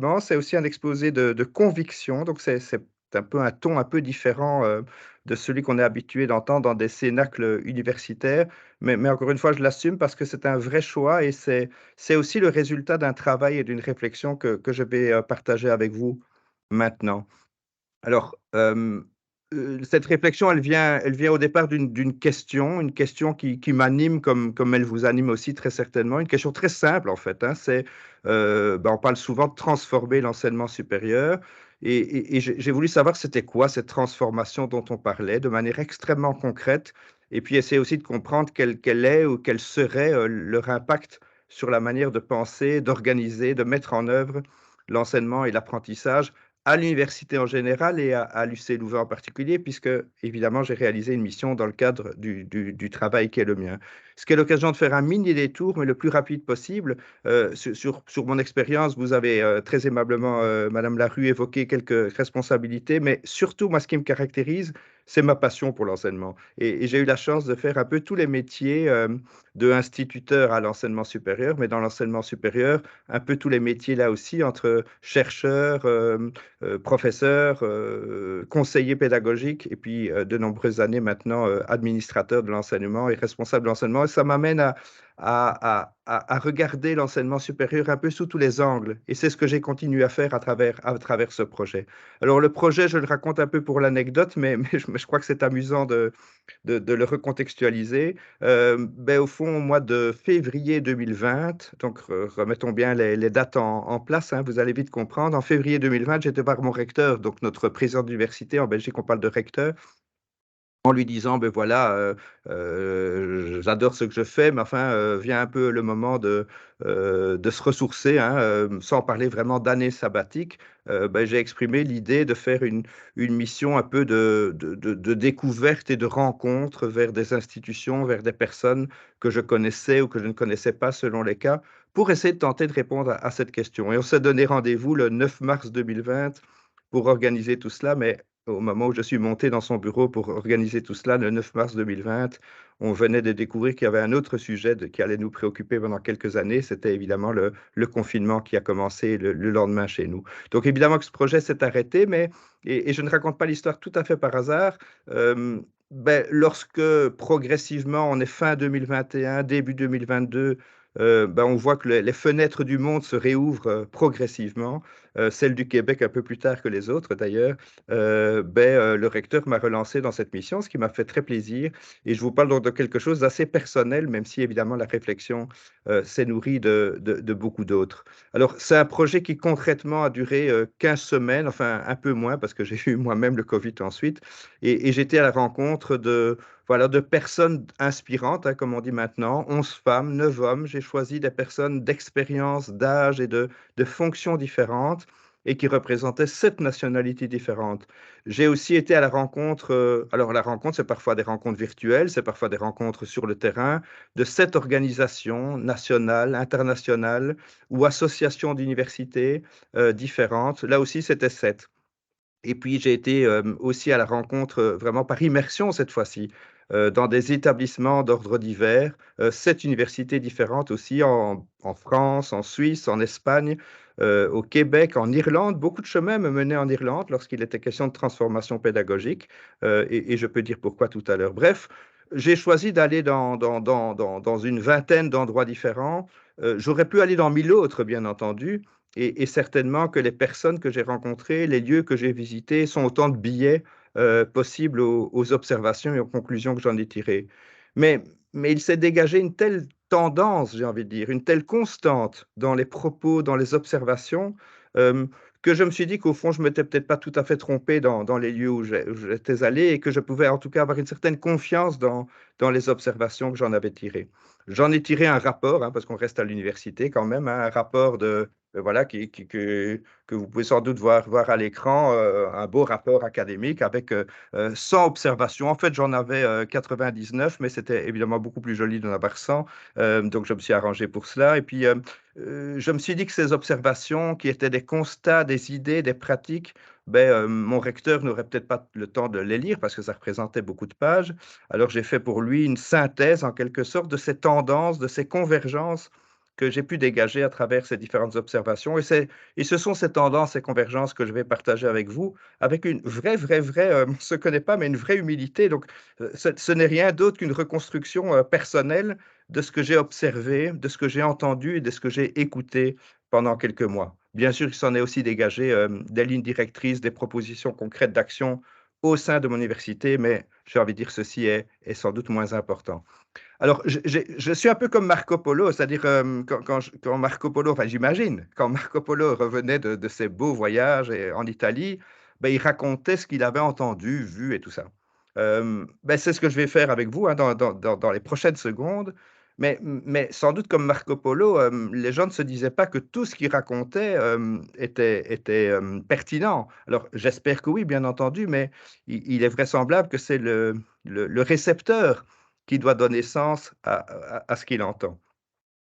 gratuitement. C'est aussi un exposé de conviction, donc c'est un peu un ton un peu différent, de celui qu'on est habitué d'entendre dans des cénacles universitaires. Mais encore une fois, je l'assume parce que c'est un vrai choix et c'est aussi le résultat d'un travail et d'une réflexion que je vais, partager avec vous maintenant. Alors, cette réflexion, elle vient au départ une question qui m'anime comme elle vous anime aussi très certainement, une question très simple en fait, hein. On parle souvent de transformer l'enseignement supérieur et j'ai voulu savoir c'était quoi cette transformation dont on parlait de manière extrêmement concrète et puis essayer aussi de comprendre quel est ou quel serait, leur impact sur la manière de penser, d'organiser, de mettre en œuvre l'enseignement et l'apprentissage à l'université en général et à l'UC Louvain en particulier, puisque évidemment j'ai réalisé une mission dans le cadre du travail qui est le mien. Ce qui est l'occasion de faire un mini détour, mais le plus rapide possible. Sur mon expérience, vous avez très aimablement, Madame Larue, évoqué quelques responsabilités, mais surtout, moi, ce qui me caractérise, c'est ma passion pour l'enseignement. Et j'ai eu la chance de faire un peu tous les métiers de instituteur à l'enseignement supérieur, mais dans l'enseignement supérieur, un peu tous les métiers là aussi, entre chercheurs, professeur, conseiller pédagogique et puis de nombreuses années maintenant administrateur de l'enseignement et responsable de l'enseignement. Et ça m'amène à regarder l'enseignement supérieur un peu sous tous les angles. Et c'est ce que j'ai continué à faire à travers ce projet. Alors le projet, je le raconte un peu pour l'anecdote, mais je crois que c'est amusant de le recontextualiser. Au fond, au mois de février 2020, donc remettons bien les dates en place, hein, vous allez vite comprendre. En février 2020, j'étais voir mon recteur, donc notre président d'université, en Belgique, on parle de recteur, en lui disant, ben voilà, j'adore ce que je fais, mais enfin, vient un peu le moment de se ressourcer, hein, sans parler vraiment d'année sabbatique. J'ai exprimé l'idée de faire une mission un peu de découverte et de rencontre vers des institutions, vers des personnes que je connaissais ou que je ne connaissais pas selon les cas, pour essayer de tenter de répondre à cette question. Et on s'est donné rendez-vous le 9 mars 2020 pour organiser tout cela, mais au moment où je suis monté dans son bureau pour organiser tout cela, le 9 mars 2020, on venait de découvrir qu'il y avait un autre sujet qui allait nous préoccuper pendant quelques années. C'était évidemment le confinement qui a commencé le lendemain chez nous. Donc évidemment que ce projet s'est arrêté, et je ne raconte pas l'histoire tout à fait par hasard. Lorsque progressivement, on est fin 2021, début 2022, on voit que les fenêtres du monde se réouvrent progressivement, celle du Québec un peu plus tard que les autres d'ailleurs. Le recteur m'a relancé dans cette mission, ce qui m'a fait très plaisir. Et je vous parle donc de quelque chose d'assez personnel, même si évidemment la réflexion s'est nourrie de beaucoup d'autres. Alors, c'est un projet qui concrètement a duré 15 semaines, enfin un peu moins, parce que j'ai eu moi-même le Covid ensuite. Et j'étais à la rencontre voilà, de personnes inspirantes, hein, comme on dit maintenant, 11 femmes, 9 hommes. J'ai choisi des personnes d'expérience, d'âge et de fonctions différentes et qui représentaient 7 nationalités différentes. J'ai aussi été à la rencontre, alors la rencontre, c'est parfois des rencontres virtuelles, c'est parfois des rencontres sur le terrain, de 7 organisations nationales, internationales ou associations d'universités différentes. Là aussi, c'était 7. Et puis, j'ai été aussi à la rencontre, vraiment par immersion cette fois-ci, dans des établissements d'ordre divers, 7 universités différentes aussi en France, en Suisse, en Espagne, au Québec, en Irlande. Beaucoup de chemins me menaient en Irlande lorsqu'il était question de transformation pédagogique, et je peux dire pourquoi tout à l'heure. Bref, j'ai choisi d'aller dans une vingtaine d'endroits différents. J'aurais pu aller dans 1000 autres, bien entendu, et certainement que les personnes que j'ai rencontrées, les lieux que j'ai visités sont autant de billets possibles aux observations et aux conclusions que j'en ai tirées. Mais, mais il s'est dégagé une telle tendance, j'ai envie de dire, une telle constante dans les propos, dans les observations, euh, que je me suis dit qu'au fond, je ne m'étais peut-être pas tout à fait trompé dans les lieux où j'étais allé et que je pouvais en tout cas avoir une certaine confiance dans les observations que j'en avais tirées. J'en ai tiré un rapport, hein, parce qu'on reste à l'université quand même, hein, un rapport voilà, que vous pouvez sans doute voir à l'écran, un beau rapport académique avec 100 observations. En fait, j'en avais 99, mais c'était évidemment beaucoup plus joli d'en avoir 100. Donc, je me suis arrangé pour cela. Et puis, je me suis dit que ces observations, qui étaient des constats, des idées, des pratiques, mon recteur n'aurait peut-être pas le temps de les lire parce que ça représentait beaucoup de pages. Alors, j'ai fait pour lui une synthèse, en quelque sorte, de ces tendances, de ces convergences que j'ai pu dégager à travers ces différentes observations et ce sont ces tendances et convergences que je vais partager avec vous, avec une vraie, on ne se connaît pas, mais une vraie humilité. Donc, ce n'est rien d'autre qu'une reconstruction, personnelle de ce que j'ai observé, de ce que j'ai entendu et de ce que j'ai écouté pendant quelques mois. Bien sûr, il s'en est aussi dégagé, des lignes directrices, des propositions concrètes d'action au sein de mon université, mais j'ai envie de dire ceci est sans doute moins important. Alors, je suis un peu comme Marco Polo, c'est-à-dire, quand Marco Polo, enfin j'imagine, quand Marco Polo revenait de ses beaux voyages en Italie, ben, il racontait ce qu'il avait entendu, vu et tout ça. Ben, c'est ce que je vais faire avec vous, hein, dans les prochaines secondes, mais sans doute comme Marco Polo, les gens ne se disaient pas que tout ce qu'il racontait, était pertinent. Alors j'espère que oui, bien entendu, mais il est vraisemblable que c'est le récepteur qui doit donner sens à ce qu'il entend.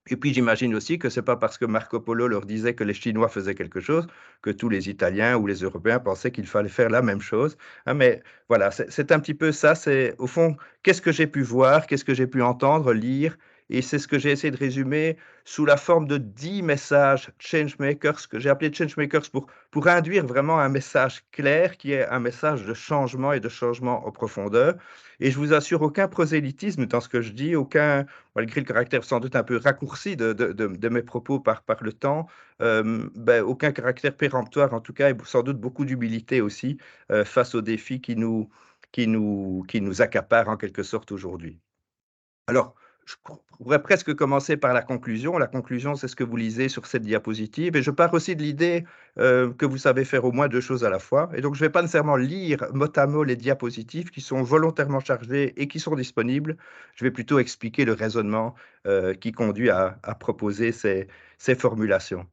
Et puis j'imagine aussi que c'est pas parce que Marco Polo leur disait que les Chinois faisaient quelque chose, que tous les Italiens ou les Européens pensaient qu'il fallait faire la même chose, hein, mais voilà, c'est un petit peu ça, c'est au fond, qu'est-ce que j'ai pu voir, qu'est-ce que j'ai pu entendre, lire, et c'est ce que j'ai essayé de résumer sous la forme de 10 messages changemakers, que j'ai appelé changemakers pour induire vraiment un message clair, qui est un message de changement et de changement en profondeur. Et je vous assure, aucun prosélytisme dans ce que je dis, aucun, malgré le caractère sans doute un peu raccourci de mes propos par le temps, ben, aucun caractère péremptoire en tout cas, et sans doute beaucoup d'humilité aussi face aux défis qui nous accaparent en quelque sorte aujourd'hui. Alors, je pourrais presque commencer par la conclusion. La conclusion, c'est ce que vous lisez sur cette diapositive. Et je pars aussi de l'idée que vous savez faire au moins deux choses à la fois. Et donc, je ne vais pas nécessairement lire mot à mot les diapositives qui sont volontairement chargées et qui sont disponibles. Je vais plutôt expliquer le raisonnement qui conduit à proposer ces formulations.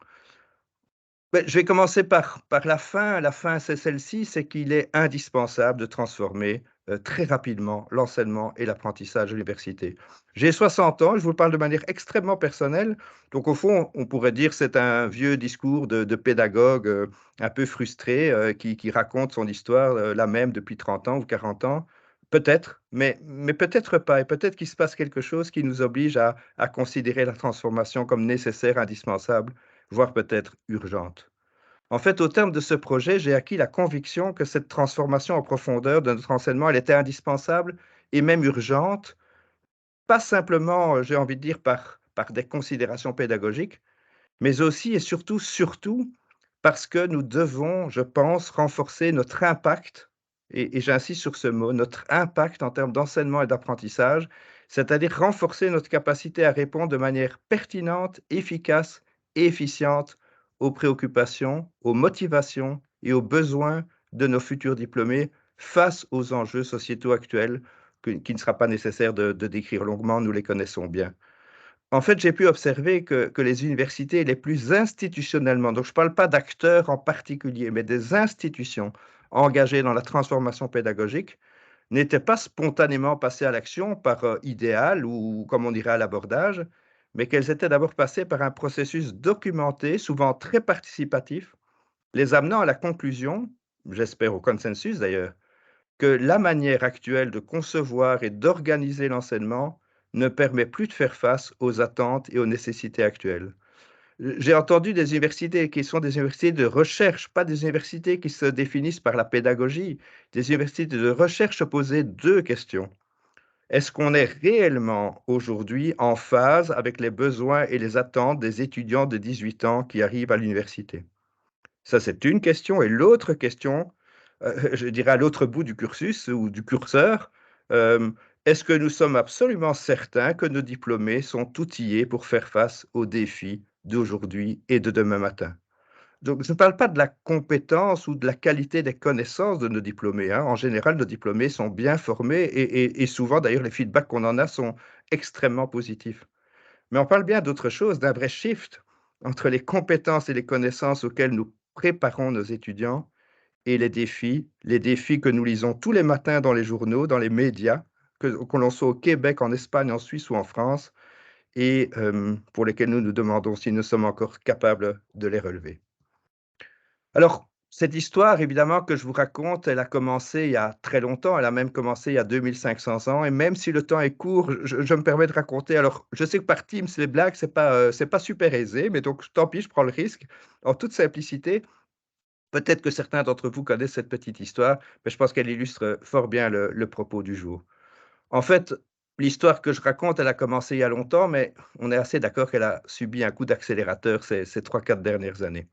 Beh, je vais commencer par la fin. La fin, c'est celle-ci, c'est qu'il est indispensable de transformer, très rapidement l'enseignement et l'apprentissage à l'université. J'ai 60 ans, je vous parle de manière extrêmement personnelle, donc au fond, on pourrait dire c'est un vieux discours de pédagogue, un peu frustré, qui raconte son histoire, la même depuis 30 ans ou 40 ans. Peut-être, mais peut-être pas et peut-être qu'il se passe quelque chose qui nous oblige à considérer la transformation comme nécessaire, indispensable, voire peut-être urgente. En fait, au terme de ce projet, j'ai acquis la conviction que cette transformation en profondeur de notre enseignement, elle était indispensable et même urgente, pas simplement, j'ai envie de dire, par des considérations pédagogiques, mais aussi et surtout, parce que nous devons, je pense, renforcer notre impact, et j'insiste sur ce mot, notre impact en termes d'enseignement et d'apprentissage, c'est-à-dire renforcer notre capacité à répondre de manière pertinente, efficace et efficiente aux préoccupations, aux motivations et aux besoins de nos futurs diplômés face aux enjeux sociétaux actuels qui ne sera pas nécessaire de décrire longuement, nous les connaissons bien. En fait, j'ai pu observer que les universités les plus institutionnellement, donc je ne parle pas d'acteurs en particulier, mais des institutions engagées dans la transformation pédagogique, n'étaient pas spontanément passées à l'action par idéal ou, comme on dirait, à l'abordage, mais qu'elles étaient d'abord passées par un processus documenté, souvent très participatif, les amenant à la conclusion, j'espère au consensus d'ailleurs, que la manière actuelle de concevoir et d'organiser l'enseignement ne permet plus de faire face aux attentes et aux nécessités actuelles. J'ai entendu des universités qui sont des universités de recherche, pas des universités qui se définissent par la pédagogie, des universités de recherche se poser deux questions. Est-ce qu'on est réellement aujourd'hui en phase avec les besoins et les attentes des étudiants de 18 ans qui arrivent à l'université? Ça, c'est une question et l'autre question, je dirais à l'autre bout du cursus ou du curseur, est-ce que nous sommes absolument certains que nos diplômés sont outillés pour faire face aux défis d'aujourd'hui et de demain matin? Donc je ne parle pas de la compétence ou de la qualité des connaissances de nos diplômés, hein. En général, nos diplômés sont bien formés et souvent d'ailleurs les feedbacks qu'on en a sont extrêmement positifs. Mais on parle bien d'autre chose, d'un vrai shift entre les compétences et les connaissances auxquelles nous préparons nos étudiants et les défis que nous lisons tous les matins dans les journaux, dans les médias, que l'on soit au Québec, en Espagne, en Suisse ou en France, et pour lesquels nous nous demandons si nous sommes encore capables de les relever. Alors, Cette histoire évidemment que je vous raconte, elle a commencé il y a très longtemps, elle a même commencé il y a 2 500 ans et même si le temps est court, je me permets de raconter alors je sais que par Teams, les blagues, c'est pas super aisé, mais donc tant pis, je prends le risque. En toute simplicité, peut-être que certains d'entre vous connaissent cette petite histoire, mais je pense qu'elle illustre fort bien le propos du jour. En fait, l'histoire que je raconte, elle a commencé il y a longtemps, mais on est assez d'accord qu'elle a subi un coup d'accélérateur ces 3-4 dernières années.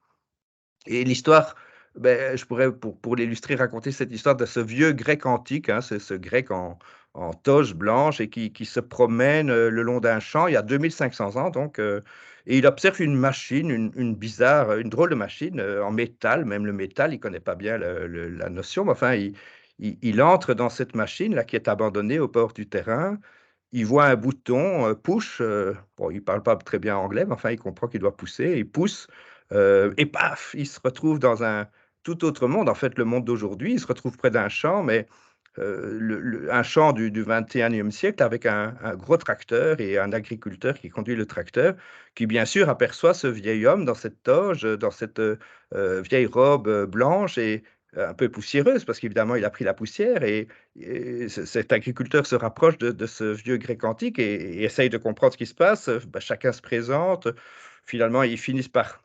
Et l'histoire, beh, je pourrais pour l'illustrer, raconter cette histoire de ce vieux grec antique, hein, ce grec en toge blanche et qui se promène, le long d'un champ, il y a 2 500 ans donc, et il observe une machine, une bizarre, une drôle de machine, en métal, même le métal, il connaît pas bien le la notion, mais enfin il entre dans cette machine-là qui est abandonnée au bord du terrain. Il voit un bouton, push, bon, il parle pas très bien anglais, mais enfin, il comprend qu'il doit pousser. Il pousse, et paf! Il se retrouve dans un tout autre monde, en fait, le monde d'aujourd'hui. Il se retrouve près d'un champ, mais un champ du 21e siècle avec un gros tracteur et un agriculteur qui conduit le tracteur, qui, bien sûr, aperçoit ce vieil homme dans cette toge, dans cette, vieille robe, blanche et un peu poussiéreuse parce qu'évidemment, il a pris la poussière et cet agriculteur se rapproche de ce vieux grec antique et essaye de comprendre ce qui se passe. Bah, chacun se présente. Finalement, ils finissent par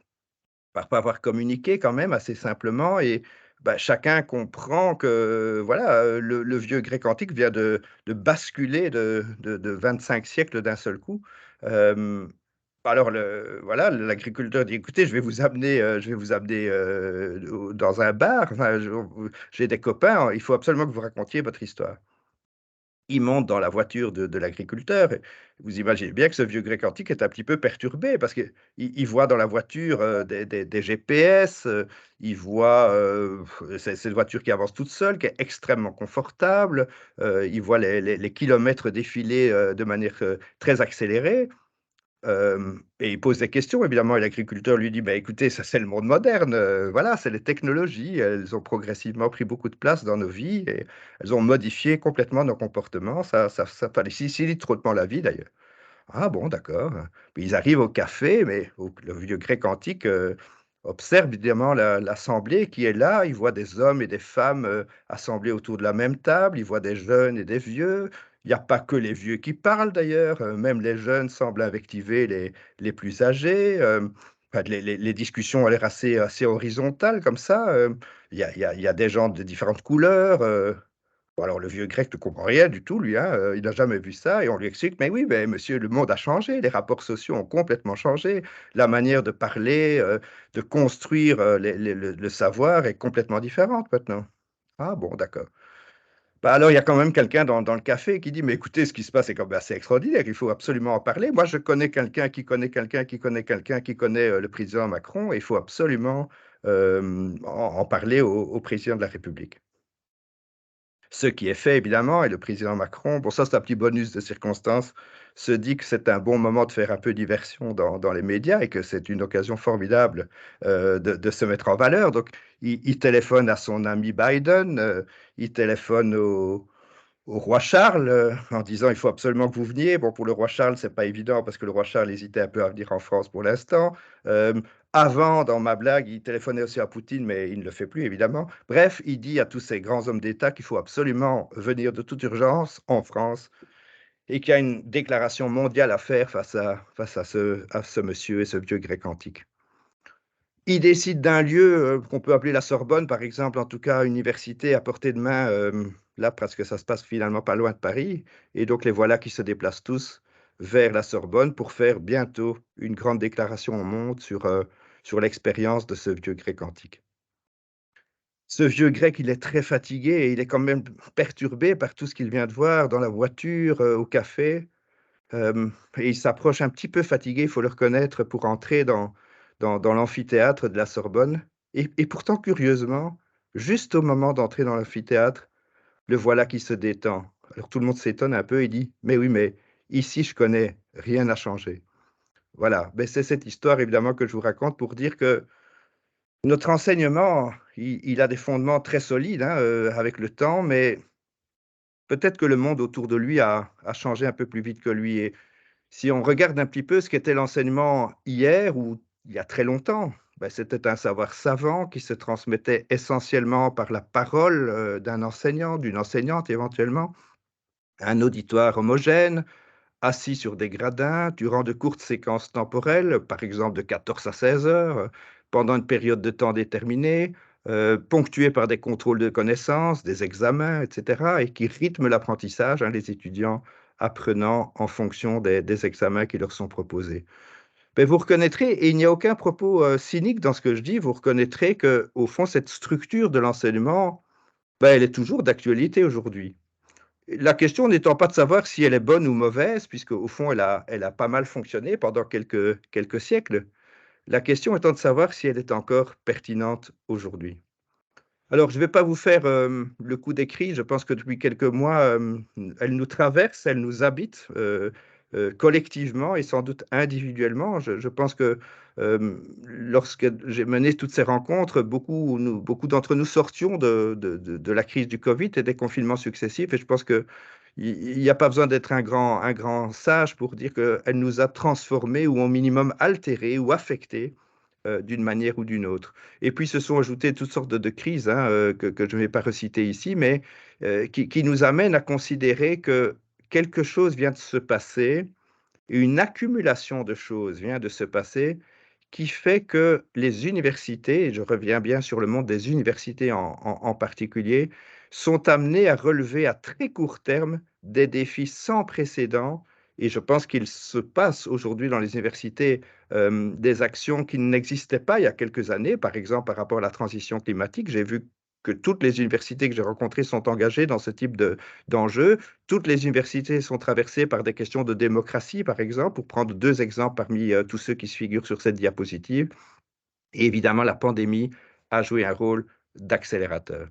pas avoir communiqué quand même assez simplement et bah, chacun comprend que voilà, le vieux grec antique vient de basculer de 25 siècles d'un seul coup. Hem, alors voilà, l'agriculteur dit: «Écoutez, je vais vous amener, au dans un bar, enfin, j'ai des copains, il faut absolument que vous racontiez votre histoire». Il monte dans la voiture de l'agriculteur et vous imaginez bien que ce vieux grec antique est un petit peu perturbé parce qu'il voit dans la voiture, des GPS, il voit, c'est une voiture qui avance toute seule, qui est extrêmement confortable, il voit les kilomètres défiler, de manière, très accélérée. Et il pose des questions évidemment et l'agriculteur lui dit: «Bah, écoutez, ça c'est le monde moderne, voilà, c'est les technologies, elles ont progressivement pris beaucoup de place dans nos vies et elles ont modifié complètement nos comportements, ça facilite drôlement la vie d'ailleurs». Ah bon, d'accord, puis ils arrivent au café, mais au le vieux grec antique, observe évidemment l'assemblée qui est là. Il voit des hommes et des femmes, assemblés autour de la même table. Il voit des jeunes et des vieux. Il y a pas que les vieux qui parlent d'ailleurs, même les jeunes semblent invectiver les plus âgés, enfin les discussions ont l'air assez horizontales comme ça, il y a des gens de différentes couleurs, bon alors le vieux grec ne comprend rien du tout lui, hein, il n'a jamais vu ça et on lui explique: «Mais oui, mais monsieur, le monde a changé, les rapports sociaux ont complètement changé, la manière de parler, de construire, les le savoir est complètement différente maintenant». «Ah bon, d'accord». Bah, alors il y a quand même quelqu'un dans le café qui dit: «Mais écoutez, ce qui se passe est quand même assez extraordinaire, il faut absolument en parler. Moi, je connais quelqu'un qui connaît quelqu'un qui connaît quelqu'un qui connaît, le président Macron et il faut absolument, en parler au président de la République». Ce qui est fait évidemment et le président Macron, bon ça c'est un petit bonus de circonstance, se dit que c'est un bon moment de faire un peu diversion dans les médias et que c'est une occasion formidable, de se mettre en valeur. Donc il téléphone à son ami Biden, il téléphone au roi Charles, en disant: «Il faut absolument que vous veniez». Bon, pour le roi Charles, c'est pas évident parce que le roi Charles hésitait un peu à venir en France pour l'instant. Avant, dans ma blague, il téléphonait aussi à Poutine, mais il ne le fait plus évidemment. Bref, il dit à tous ces grands hommes d'État qu'il faut absolument venir de toute urgence en France et qu'il y a une déclaration mondiale à faire face à ce monsieur et ce vieux grec antique. Il décide d'un lieu, qu'on peut appeler la Sorbonne, par exemple, en tout cas université à portée de main, là parce que ça se passe finalement pas loin de Paris et donc les voilà qui se déplacent tous vers la Sorbonne pour faire bientôt une grande déclaration au monde sur l'expérience de ce vieux grec antique. Ce vieux grec, il est très fatigué et il est quand même perturbé par tout ce qu'il vient de voir dans la voiture, au café. Et il s'approche un petit peu fatigué, il faut le reconnaître, pour entrer dans l'amphithéâtre de la Sorbonne et pourtant curieusement, juste au moment d'entrer dans l'amphithéâtre, le voilà qui se détend. Alors tout le monde s'étonne un peu et dit: «Mais oui, mais ici je connais, rien n'a changé». Voilà, beh, c'est cette histoire évidemment que je vous raconte pour dire que notre enseignement, il a des fondements très solides, hein, avec le temps, mais peut-être que le monde autour de lui a changé un peu plus vite que lui et si on regarde un petit peu ce qu'était l'enseignement hier ou il y a très longtemps, c'était un savoir savant qui se transmettait essentiellement par la parole d'un enseignant, d'une enseignante éventuellement, un auditoire homogène, assis sur des gradins durant de courtes séquences temporelles, par exemple de 14 à 16 heures, pendant une période de temps déterminée, ponctuée par des contrôles de connaissances, des examens, etc., et qui rythment l'apprentissage, hein, les étudiants apprenant en fonction des examens qui leur sont proposés. Ben, vous reconnaîtrez, et il n'y a aucun propos cynique dans ce que je dis, vous reconnaîtrez que, au fond, cette structure de l'enseignement, ben, elle est toujours d'actualité aujourd'hui. La question n'étant pas de savoir si elle est bonne ou mauvaise, puisque au fond, elle a pas mal fonctionné pendant quelques siècles. La question étant de savoir si elle est encore pertinente aujourd'hui. Alors, je ne vais pas vous faire le coup d'écrit. Je pense que depuis quelques mois, elle nous traverse, elle nous habite collectivement et sans doute individuellement. Je pense que lorsque j'ai mené toutes ces rencontres, beaucoup d'entre nous sortions de la crise du Covid et des confinements successifs. Et je pense que il n'y a pas besoin d'être un grand sage pour dire qu'elle nous a transformés ou au minimum altérés ou affectés d'une manière ou d'une autre. Et puis se sont ajoutées toutes sortes de crises hein, que je ne vais pas reciter ici, mais qui nous amènent à considérer que quelque chose vient de se passer, une accumulation de choses vient de se passer qui fait que les universités, et je reviens bien sur le monde des universités en particulier, sont amenées à relever à très court terme des défis sans précédent. Et je pense qu'il se passe aujourd'hui dans les universités des actions qui n'existaient pas il y a quelques années, par exemple par rapport à la transition climatique. J'ai vu que toutes les universités que j'ai rencontrées sont engagées dans ce type d'enjeux. Toutes les universités sont traversées par des questions de démocratie, par exemple, pour prendre deux exemples parmi tous ceux qui se figurent sur cette diapositive. Et évidemment, la pandémie a joué un rôle d'accélérateur.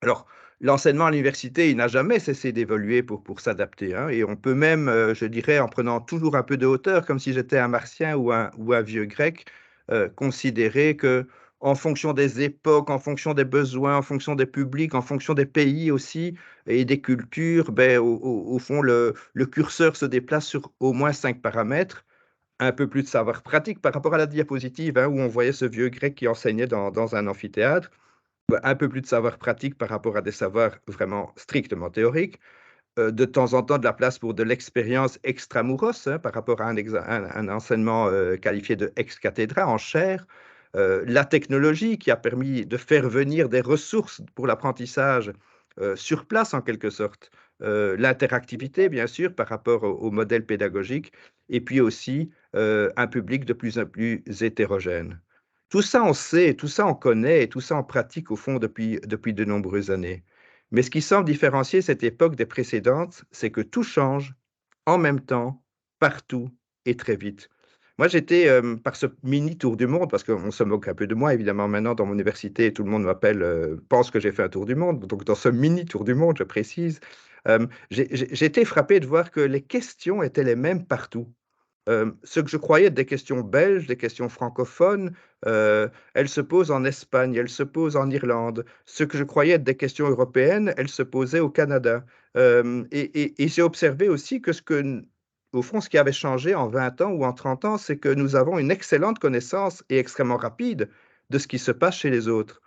Alors, l'enseignement à l'université, il n'a jamais cessé d'évoluer pour s'adapter, hein, et on peut même, je dirais, en prenant toujours un peu de hauteur, comme si j'étais un Martien ou un vieux Grec, considérer que, en fonction des époques, en fonction des besoins, en fonction des publics, en fonction des pays aussi et des cultures, ben, au fond, le curseur se déplace sur au moins 5 paramètres. Un peu plus de savoir pratique par rapport à la diapositive, hein, où on voyait ce vieux Grec qui enseignait dans un amphithéâtre, un peu plus de savoir pratique par rapport à des savoirs vraiment strictement théoriques, de temps en temps de la place pour de l'expérience extramuros hein, par rapport à un enseignement qualifié de ex cathedra en chair, la technologie qui a permis de faire venir des ressources pour l'apprentissage sur place en quelque sorte, l'interactivité bien sûr par rapport au modèle pédagogique, et puis aussi un public de plus en plus hétérogène. Tout ça, on sait, tout ça, on connaît, et tout ça, on pratique au fond depuis de nombreuses années. Mais ce qui semble différencier cette époque des précédentes, c'est que tout change en même temps, partout et très vite. Moi, j'étais, par ce mini tour du monde, parce qu'on se moque un peu de moi évidemment maintenant dans mon université, tout le monde m'appelle, pense que j'ai fait un tour du monde. Donc dans ce mini tour du monde, je précise, j'ai été frappé de voir que les questions étaient les mêmes partout. Ce que je croyais être des questions belges, des questions francophones, elles se posent en Espagne, elles se posent en Irlande. Ce que je croyais être des questions européennes, elles se posaient au Canada. Et j'ai observé aussi que au fond, ce qui avait changé en 20 ans ou en 30 ans, c'est que nous avons une excellente connaissance et extrêmement rapide de ce qui se passe chez les autres.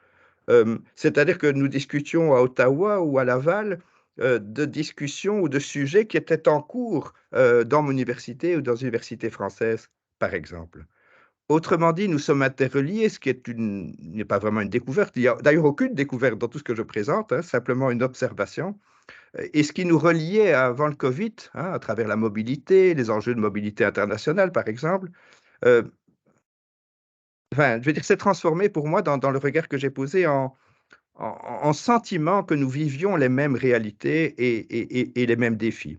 C'est-à-dire que nous discutions à Ottawa ou à Laval de discussions ou de sujets qui étaient en cours dans mon université ou dans une université française, par exemple. Autrement dit, nous sommes interreliés, ce qui n'est pas vraiment une découverte. Il n'y a d'ailleurs aucune découverte dans tout ce que je présente, hein, simplement une observation. Et ce qui nous reliait avant le Covid, hein, à travers la mobilité, les enjeux de mobilité internationale, par exemple, euh, enfin, je veux dire, c'est transformé pour moi dans le regard que j'ai posé en sentiment que nous vivions les mêmes réalités et les mêmes défis.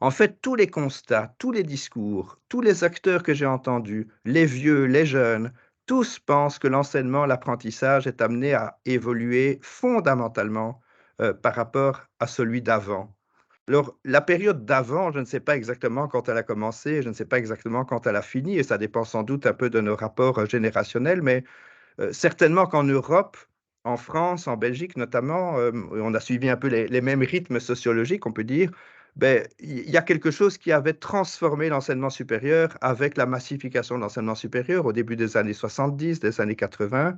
En fait, tous les constats, tous les discours, tous les acteurs que j'ai entendus, les vieux, les jeunes, tous pensent que l'enseignement, l'apprentissage est amené à évoluer fondamentalement par rapport à celui d'avant. Alors, la période d'avant, je ne sais pas exactement quand elle a commencé, je ne sais pas exactement quand elle a fini, et ça dépend sans doute un peu de nos rapports générationnels, mais certainement qu'en Europe, en France, en Belgique notamment, on a suivi un peu les mêmes rythmes sociologiques, on peut dire. Ben, il y a quelque chose qui avait transformé l'enseignement supérieur avec la massification de l'enseignement supérieur au début des années 70, des années 80.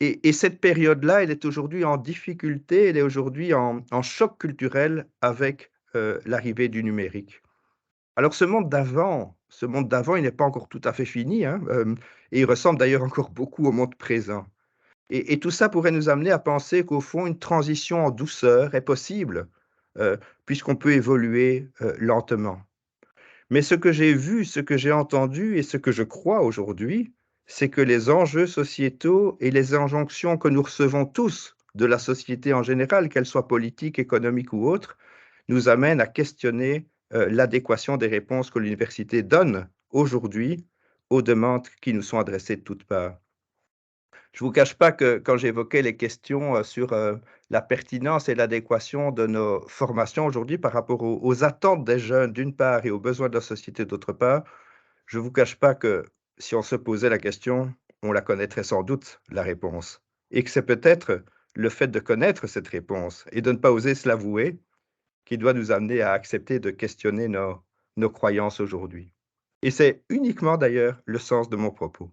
Et cette période-là, elle est aujourd'hui en difficulté, elle est aujourd'hui en choc culturel avec l'arrivée du numérique. Alors ce monde d'avant, il n'est pas encore tout à fait fini, hein, et il ressemble d'ailleurs encore beaucoup au monde présent. Et tout ça pourrait nous amener à penser qu'au fond, une transition en douceur est possible, euh, puisqu'on peut évoluer lentement. Mais ce que j'ai vu, ce que j'ai entendu et ce que je crois aujourd'hui, c'est que les enjeux sociétaux et les injonctions que nous recevons tous de la société en général, qu'elles soient politiques, économiques ou autres, nous amènent à questionner l'adéquation des réponses que l'université donne aujourd'hui aux demandes qui nous sont adressées de toutes parts. Je ne vous cache pas que quand j'évoquais les questions sur la pertinence et l'adéquation de nos formations aujourd'hui par rapport aux attentes des jeunes d'une part et aux besoins de la société d'autre part, je ne vous cache pas que si on se posait la question, on la connaîtrait sans doute, la réponse. Et que c'est peut-être le fait de connaître cette réponse et de ne pas oser se l'avouer qui doit nous amener à accepter de questionner nos croyances aujourd'hui. Et c'est uniquement d'ailleurs le sens de mon propos.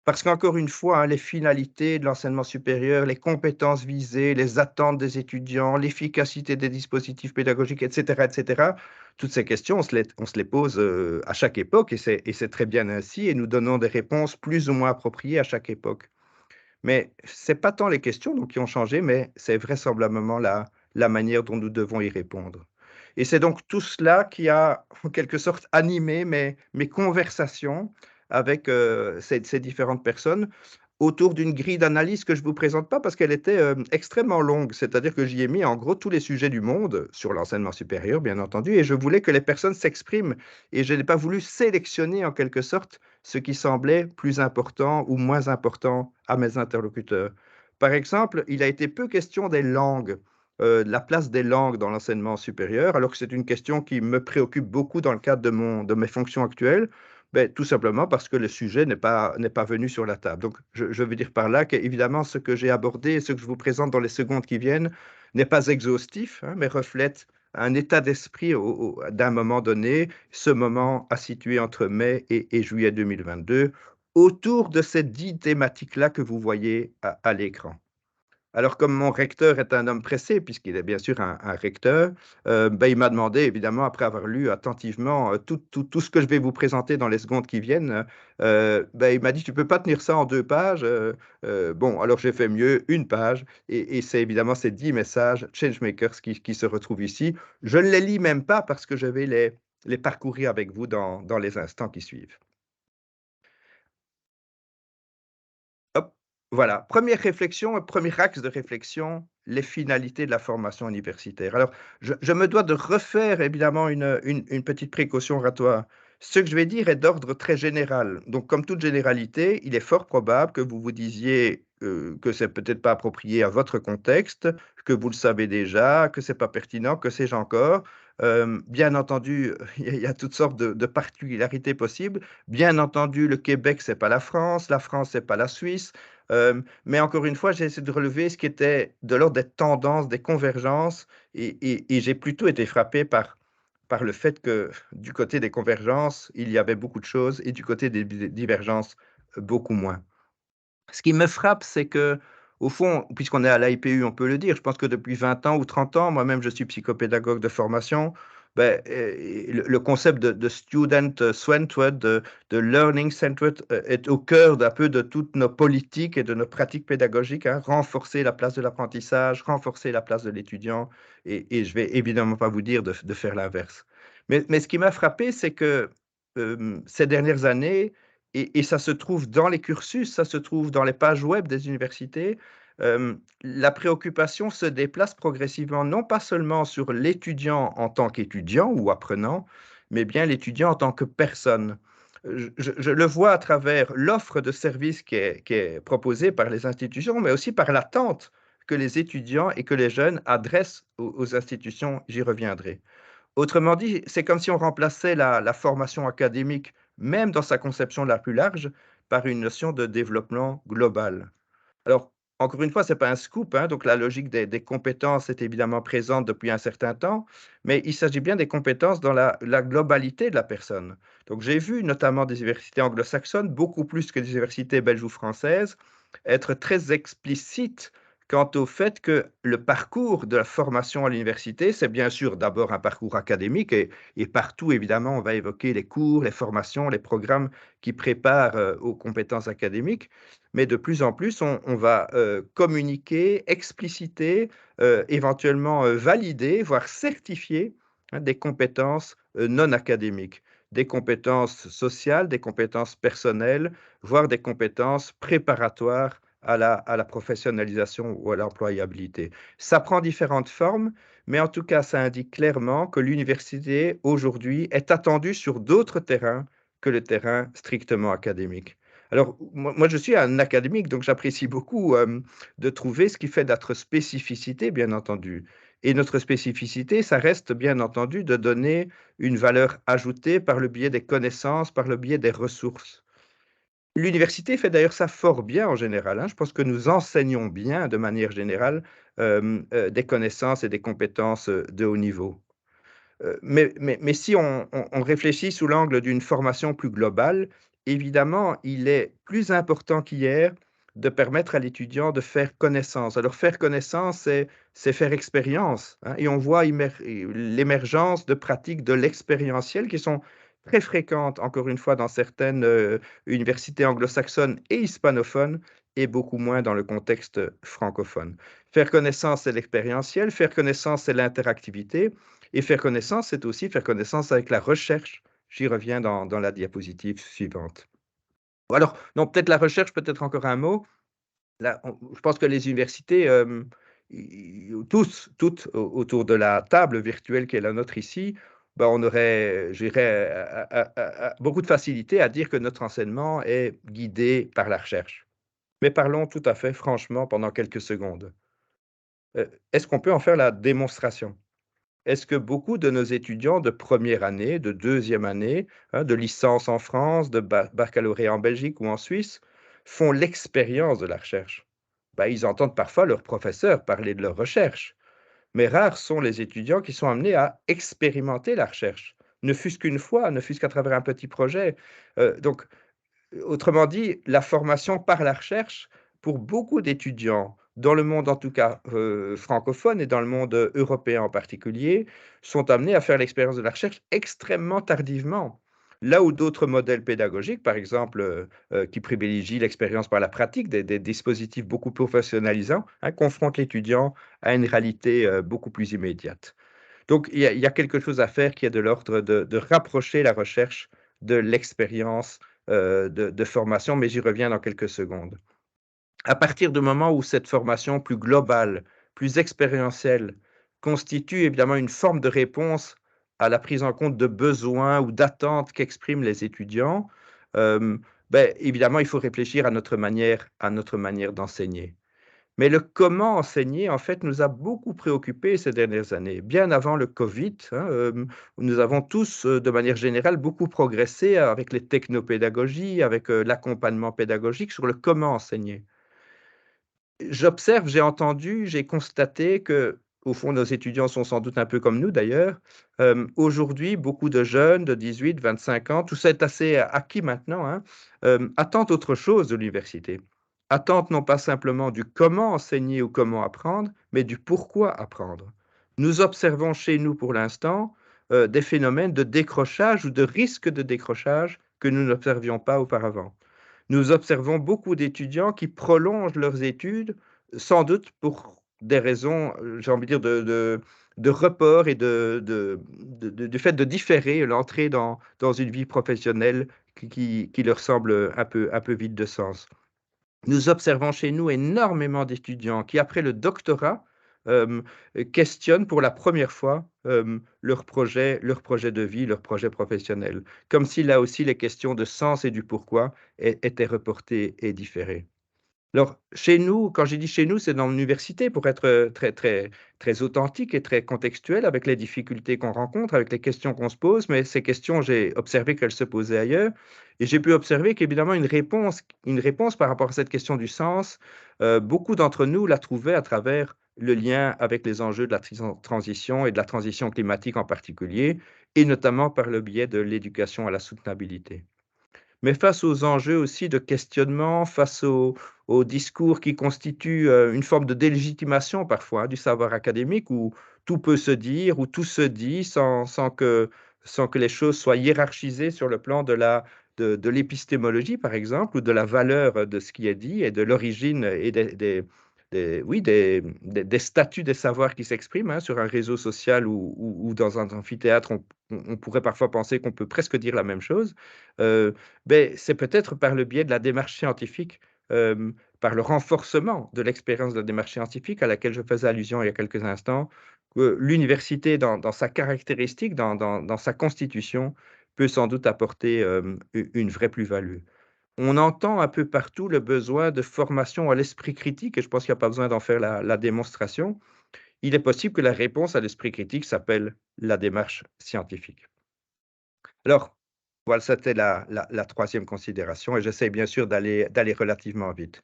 Parce qu'encore une fois, hein, les finalités de l'enseignement supérieur, les compétences visées, les attentes des étudiants, l'efficacité des dispositifs pédagogiques, etc., toutes ces questions, on se les pose à chaque époque et c'est très bien ainsi et nous donnons des réponses plus ou moins appropriées à chaque époque. Mais ce n'est pas tant les questions donc, qui ont changé, mais c'est vraisemblablement la manière dont nous devons y répondre. Et c'est donc tout cela qui a, en quelque sorte, animé mes conversations avec ces différentes personnes autour d'une grille d'analyse que je ne vous présente pas parce qu'elle était extrêmement longue. C'est-à-dire que j'y ai mis en gros tous les sujets du monde sur l'enseignement supérieur, bien entendu, et je voulais que les personnes s'expriment. Et je n'ai pas voulu sélectionner en quelque sorte ce qui semblait plus important ou moins important à mes interlocuteurs. Par exemple, il a été peu question des langues, de la place des langues dans l'enseignement supérieur, alors que c'est une question qui me préoccupe beaucoup dans le cadre de mes fonctions actuelles. Ben, tout simplement parce que le sujet n'est pas venu sur la table. Donc, je veux dire par là qu'évidemment, ce que j'ai abordé et ce que je vous présente dans les secondes qui viennent n'est pas exhaustif, hein, mais reflète un état d'esprit d'un moment donné, ce moment à situer entre mai et juillet 2022, autour de ces 10 thématiques-là que vous voyez à l'écran. Alors, comme mon recteur est un homme pressé, puisqu'il est bien sûr un recteur, ben, il m'a demandé, évidemment, après avoir lu attentivement tout ce que je vais vous présenter dans les secondes qui viennent, ben, il m'a dit, tu peux pas tenir ça en 2 pages. Bon, alors j'ai fait mieux, une page, et c'est évidemment ces 10 messages Changemakers qui se retrouvent ici. Je ne les lis même pas parce que je vais les parcourir avec vous dans les instants qui suivent. Hop, voilà. Première réflexion, premier axe de réflexion, les finalités de la formation universitaire. Alors, je me dois de refaire évidemment une petite précaution oratoire. Ce que je vais dire est d'ordre très général. Donc, comme toute généralité, il est fort probable que vous vous disiez que c'est peut-être pas approprié à votre contexte, que vous le savez déjà, que c'est pas pertinent, que sais-je encore. Bien entendu, il y a toutes sortes de particularités possibles. Bien entendu, le Québec, c'est pas la France, c'est pas la Suisse. Mais encore une fois, j'ai essayé de relever ce qui était de l'ordre des tendances, des convergences, et j'ai plutôt été frappé par le fait que du côté des convergences, il y avait beaucoup de choses, et du côté des divergences, beaucoup moins. Ce qui me frappe, c'est que, au fond, puisqu'on est à l'IPU, on peut le dire, je pense que depuis 20 ans ou 30 ans, moi-même je suis psychopédagogue de formation, ben, le concept de student-centered, de learning-centered est au cœur d'un peu de toutes nos politiques et de nos pratiques pédagogiques, hein, renforcer la place de l'apprentissage, renforcer la place de l'étudiant, et je vais évidemment pas vous dire de faire l'inverse. Mais ce qui m'a frappé, c'est que ces dernières années, et ça se trouve dans les cursus, ça se trouve dans les pages web des universités. La préoccupation se déplace progressivement, non pas seulement sur l'étudiant en tant qu'étudiant ou apprenant, mais bien l'étudiant en tant que personne. Je le vois à travers l'offre de services qui est proposée par les institutions, mais aussi par l'attente que les étudiants et que les jeunes adressent aux institutions. J'y reviendrai. Autrement dit, c'est comme si on remplaçait la formation académique, même dans sa conception la plus large, par une notion de développement global. Alors, Encore une fois, c'est pas un scoop, hein, donc la logique des compétences est évidemment présente depuis un certain temps, mais il s'agit bien des compétences dans la globalité de la personne. Donc j'ai vu notamment des universités anglo-saxonnes, beaucoup plus que des universités belges ou françaises, être très explicites quant au fait que le parcours de la formation à l'université, c'est bien sûr d'abord un parcours académique et partout, évidemment, on va évoquer les cours, les formations, les programmes qui préparent, aux compétences académiques, mais de plus en plus, on va communiquer, expliciter, éventuellement valider, voire certifier, hein, des compétences non académiques, des compétences sociales, des compétences personnelles, voire des compétences préparatoires à la professionnalisation ou à l'employabilité. Ça prend différentes formes, mais en tout cas, ça indique clairement que l'université, aujourd'hui, est attendue sur d'autres terrains que le terrain strictement académique. Alors, moi, je suis un académique, donc j'apprécie beaucoup de trouver ce qui fait notre spécificité, bien entendu. Et notre spécificité, ça reste bien entendu de donner une valeur ajoutée par le biais des connaissances, par le biais des ressources. L'université fait d'ailleurs ça fort bien en général, hein. Je pense que nous enseignons bien de manière générale des connaissances et des compétences de haut niveau. Mais si on réfléchit sous l'angle d'une formation plus globale, évidemment, il est plus important qu'hier de permettre à l'étudiant de faire connaissance. Alors faire connaissance, c'est faire expérience, hein, et on voit l'émergence de pratiques de l'expérientiel qui sont très fréquentes, encore une fois, dans certaines, universités anglo-saxonnes et hispanophones et beaucoup moins dans le contexte francophone. Faire connaissance, c'est l'expérientiel, faire connaissance, c'est l'interactivité et faire connaissance, c'est aussi faire connaissance avec la recherche. J'y reviens dans la diapositive suivante. Alors, non, peut-être la recherche, peut-être encore un mot. Là, je pense que les universités, tous, toutes autour de la table virtuelle qui est la nôtre ici, ben, on aurait, je dirais, beaucoup de facilité à dire que notre enseignement est guidé par la recherche. Mais parlons tout à fait franchement pendant quelques secondes. Est-ce qu'on peut en faire la démonstration? Est-ce que beaucoup de nos étudiants de première année, de deuxième année, hein, de licence en France, de baccalauréat en Belgique ou en Suisse, font l'expérience de la recherche? Bah, ils entendent parfois leurs professeurs parler de leur recherche, mais rares sont les étudiants qui sont amenés à expérimenter la recherche, ne fût-ce qu'une fois, ne fût-ce qu'à travers un petit projet. Donc, autrement dit, la formation par la recherche, pour beaucoup d'étudiants, dans le monde en tout cas francophone et dans le monde européen en particulier, sont amenés à faire l'expérience de la recherche extrêmement tardivement. Là où d'autres modèles pédagogiques, par exemple, qui privilégient l'expérience par la pratique, des dispositifs beaucoup professionnalisants, hein, confrontent l'étudiant à une réalité beaucoup plus immédiate. Donc il y a quelque chose à faire qui est de l'ordre de rapprocher la recherche de l'expérience, de formation, mais j'y reviens dans quelques secondes. À partir du moment où cette formation plus globale, plus expérientielle, constitue évidemment une forme de réponse à la prise en compte de besoins ou d'attentes qu'expriment les étudiants, évidemment, il faut réfléchir à notre manière d'enseigner. Mais le comment enseigner, en fait, nous a beaucoup préoccupés ces dernières années. Bien avant le Covid, hein, où nous avons tous, de manière générale, beaucoup progressé avec les technopédagogies, avec, l'accompagnement pédagogique sur le comment enseigner. J'observe, j'ai entendu, j'ai constaté que, au fond, nos étudiants sont sans doute un peu comme nous d'ailleurs. Aujourd'hui, beaucoup de jeunes de 18, 25 ans, tout ça est assez acquis maintenant, hein, attendent autre chose de l'université. Attendent non pas simplement du comment enseigner ou comment apprendre, mais du pourquoi apprendre. Nous observons chez nous pour l'instant des phénomènes de décrochage ou de risque de décrochage que nous n'observions pas auparavant. Nous observons beaucoup d'étudiants qui prolongent leurs études, sans doute pour des raisons, j'ai envie de dire de report et du fait de différer l'entrée dans une vie professionnelle qui leur semble un peu vide de sens. Nous observons chez nous énormément d'étudiants qui, après le doctorat, hem, questionnent pour la première fois, leur projet de vie, leur projet professionnel. Comme si là aussi les questions de sens et du pourquoi étaient reportées et différées. Alors, chez nous, quand j'ai dit chez nous, c'est dans l'université pour être, très authentique et très contextuel avec les difficultés qu'on rencontre, avec les questions qu'on se pose. Mais ces questions, j'ai observé qu'elles se posaient ailleurs et j'ai pu observer qu'évidemment une réponse par rapport à cette question du sens, beaucoup d'entre nous la trouvaient à travers le lien avec les enjeux de la transition et de la transition climatique en particulier, et notamment par le biais de l'éducation à la soutenabilité. Mais face aux enjeux aussi de questionnement, face aux discours qui constituent, une forme de délégitimation parfois, hein, du savoir académique où tout peut se dire, où tout se dit sans que les choses soient hiérarchisées sur le plan de l'épistémologie, par exemple, ou de la valeur, de ce qui est dit et de l'origine et des oui, des statuts des savoirs qui s'expriment, hein, sur un réseau social ou dans un amphithéâtre, on pourrait parfois penser qu'on peut presque dire la même chose. Beh, c'est peut-être par le biais de la démarche scientifique, par le renforcement de l'expérience de la démarche scientifique à laquelle je faisais allusion il y a quelques instants, que l'université dans sa caractéristique, dans sa constitution, peut sans doute apporter, une vraie plus-value. On entend un peu partout le besoin de formation à l'esprit critique et je pense qu'il n'y a pas besoin d'en faire la démonstration. Il est possible que la réponse à l'esprit critique s'appelle la démarche scientifique. Alors, voilà, c'était la 3e considération et j'essaie bien sûr d'aller relativement vite.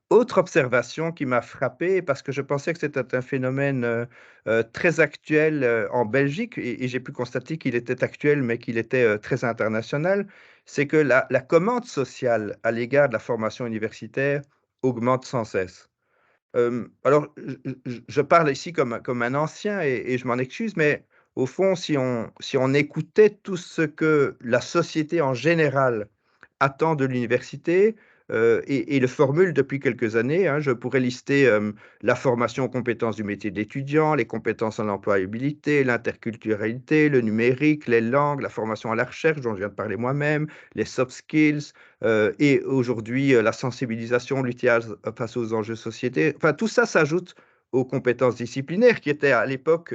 Autre observation qui m'a frappé parce que je pensais que c'était un phénomène, très actuel, en Belgique et j'ai pu constater qu'il était actuel, mais qu'il était, très international, c'est que la commande sociale à l'égard de la formation universitaire augmente sans cesse. Alors, je parle ici comme un ancien et je m'en excuse, mais au fond, si on écoutait tout ce que la société en général attend de l'université, et le formule depuis quelques années, hein, je pourrais lister, la formation aux compétences du métier d'étudiant, les compétences en employabilité, l'interculturalité, le numérique, les langues, la formation à la recherche dont je viens de parler moi-même, les soft skills, et aujourd'hui, la sensibilisation, l'outillage face aux enjeux société. Enfin, tout ça s'ajoute aux compétences disciplinaires qui étaient à l'époque,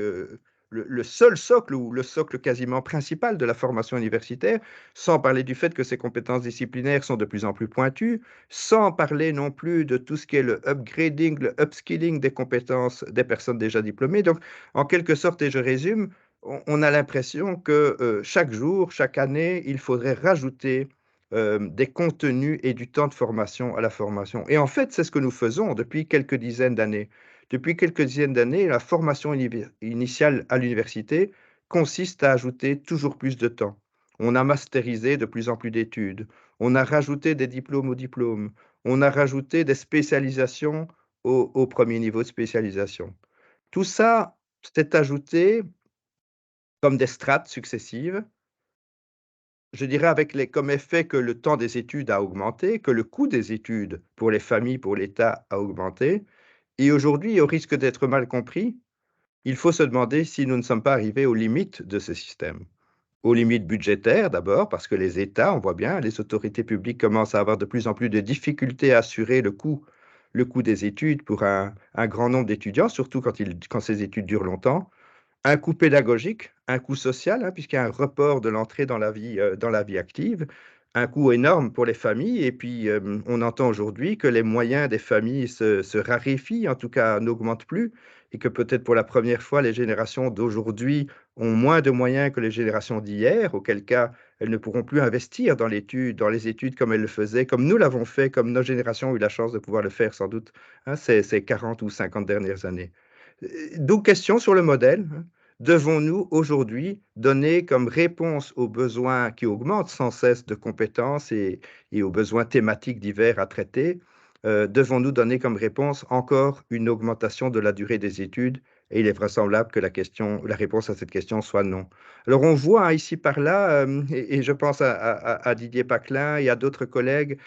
le seul socle ou le socle quasiment principal de la formation universitaire, sans parler du fait que ces compétences disciplinaires sont de plus en plus pointues, sans parler non plus de tout ce qui est le upgrading, le upskilling des compétences des personnes déjà diplômées. Donc, en quelque sorte, et je résume, on a l'impression que, chaque jour, chaque année, il faudrait rajouter des contenus et du temps de formation à la formation. Et en fait, c'est ce que nous faisons depuis quelques dizaines d'années. Depuis quelques dizaines d'années, la formation initiale à l'université consiste à ajouter toujours plus de temps. On a masterisé de plus en plus d'études. On a rajouté des diplômes aux diplômes. On a rajouté des spécialisations au premier niveau de spécialisation. Tout ça s'est ajouté comme des strates successives, je dirais avec comme effet que le temps des études a augmenté, que le coût des études pour les familles, pour l'État a augmenté. Et aujourd'hui, au risque d'être mal compris, il faut se demander si nous ne sommes pas arrivés aux limites de ce système. Aux limites budgétaires d'abord, parce que les États, on voit bien, les autorités publiques commencent à avoir de plus en plus de difficultés à assurer le coût des études pour un grand nombre d'étudiants, surtout quand ces études durent longtemps. Un coût pédagogique, un coût social, hein, puisqu'il y a un report de l'entrée dans la vie active, un coût énorme pour les familles et puis, on entend aujourd'hui que les moyens des familles se raréfient, en tout cas n'augmentent plus et que peut-être pour la première fois, les générations d'aujourd'hui ont moins de moyens que les générations d'hier, auquel cas elles ne pourront plus investir dans les études comme elles le faisaient, comme nous l'avons fait, comme nos générations ont eu la chance de pouvoir le faire sans doute, hein, ces 40 ou 50 dernières années. Donc question sur le modèle, hein. Devons-nous aujourd'hui donner comme réponse aux besoins qui augmentent sans cesse de compétences et aux besoins thématiques divers à traiter, devons-nous donner comme réponse encore une augmentation de la durée des études? Et il est vraisemblable que la réponse à cette question soit non. Alors on voit hein, ici par là, et je pense à Didier Paclin et à d'autres collègues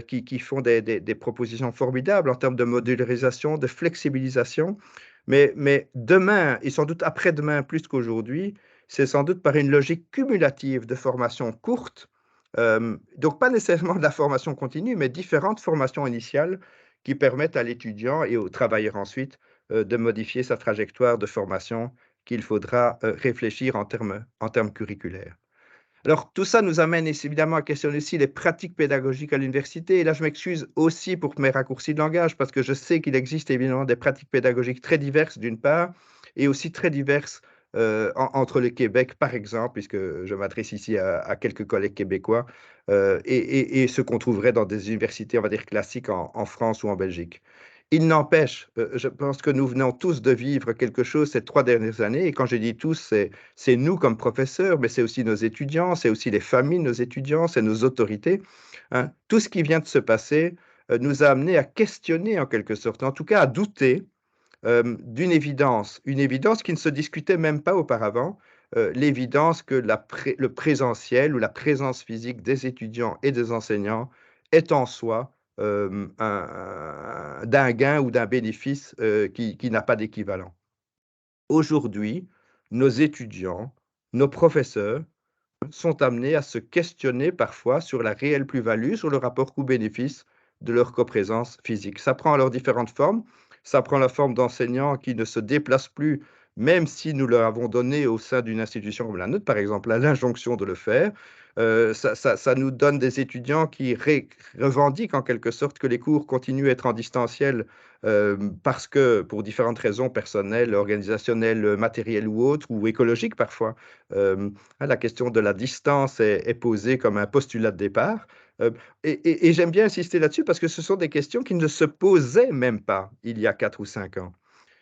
qui font des propositions formidables en termes de modularisation, de flexibilisation. Mais demain, et sans doute après-demain plus qu'aujourd'hui, c'est sans doute par une logique cumulative de formation courte, donc pas nécessairement de la formation continue, mais différentes formations initiales qui permettent à l'étudiant et au travailleur ensuite de modifier sa trajectoire de formation qu'il faudra réfléchir en termes curriculaires. Alors, tout ça nous amène évidemment à questionner aussi les pratiques pédagogiques à l'université. Et là, je m'excuse aussi pour mes raccourcis de langage, parce que je sais qu'il existe évidemment des pratiques pédagogiques très diverses, d'une part, et aussi très diverses entre le Québec, par exemple, puisque je m'adresse ici à quelques collègues québécois, et ce qu'on trouverait dans des universités, on va dire, classiques en France ou en Belgique. Il n'empêche, je pense que nous venons tous de vivre quelque chose ces 3 dernières années, et quand je dis tous, c'est nous comme professeurs, mais c'est aussi nos étudiants, c'est aussi les familles de nos étudiants, c'est nos autorités, hein. Tout ce qui vient de se passer nous a amené à questionner en quelque sorte, en tout cas à douter d'une évidence, une évidence qui ne se discutait même pas auparavant, l'évidence que le présentiel ou la présence physique des étudiants et des enseignants est en soi d'un gain ou d'un bénéfice qui n'a pas d'équivalent. Aujourd'hui, nos étudiants, nos professeurs sont amenés à se questionner parfois sur la réelle plus-value, sur le rapport coût-bénéfice de leur coprésence physique. Ça prend alors différentes formes. Ça prend la forme d'enseignants qui ne se déplacent plus, même si nous leur avons donné au sein d'une institution comme la nôtre, par exemple, l'injonction de le faire. Ça nous donne des étudiants qui revendiquent en quelque sorte que les cours continuent à être en distanciel parce que, pour différentes raisons personnelles, organisationnelles, matérielles ou autres, ou écologiques parfois, la question de la distance est posée comme un postulat de départ. Euh, et j'aime bien insister là-dessus parce que ce sont des questions qui ne se posaient même pas il y a 4 ou 5 ans.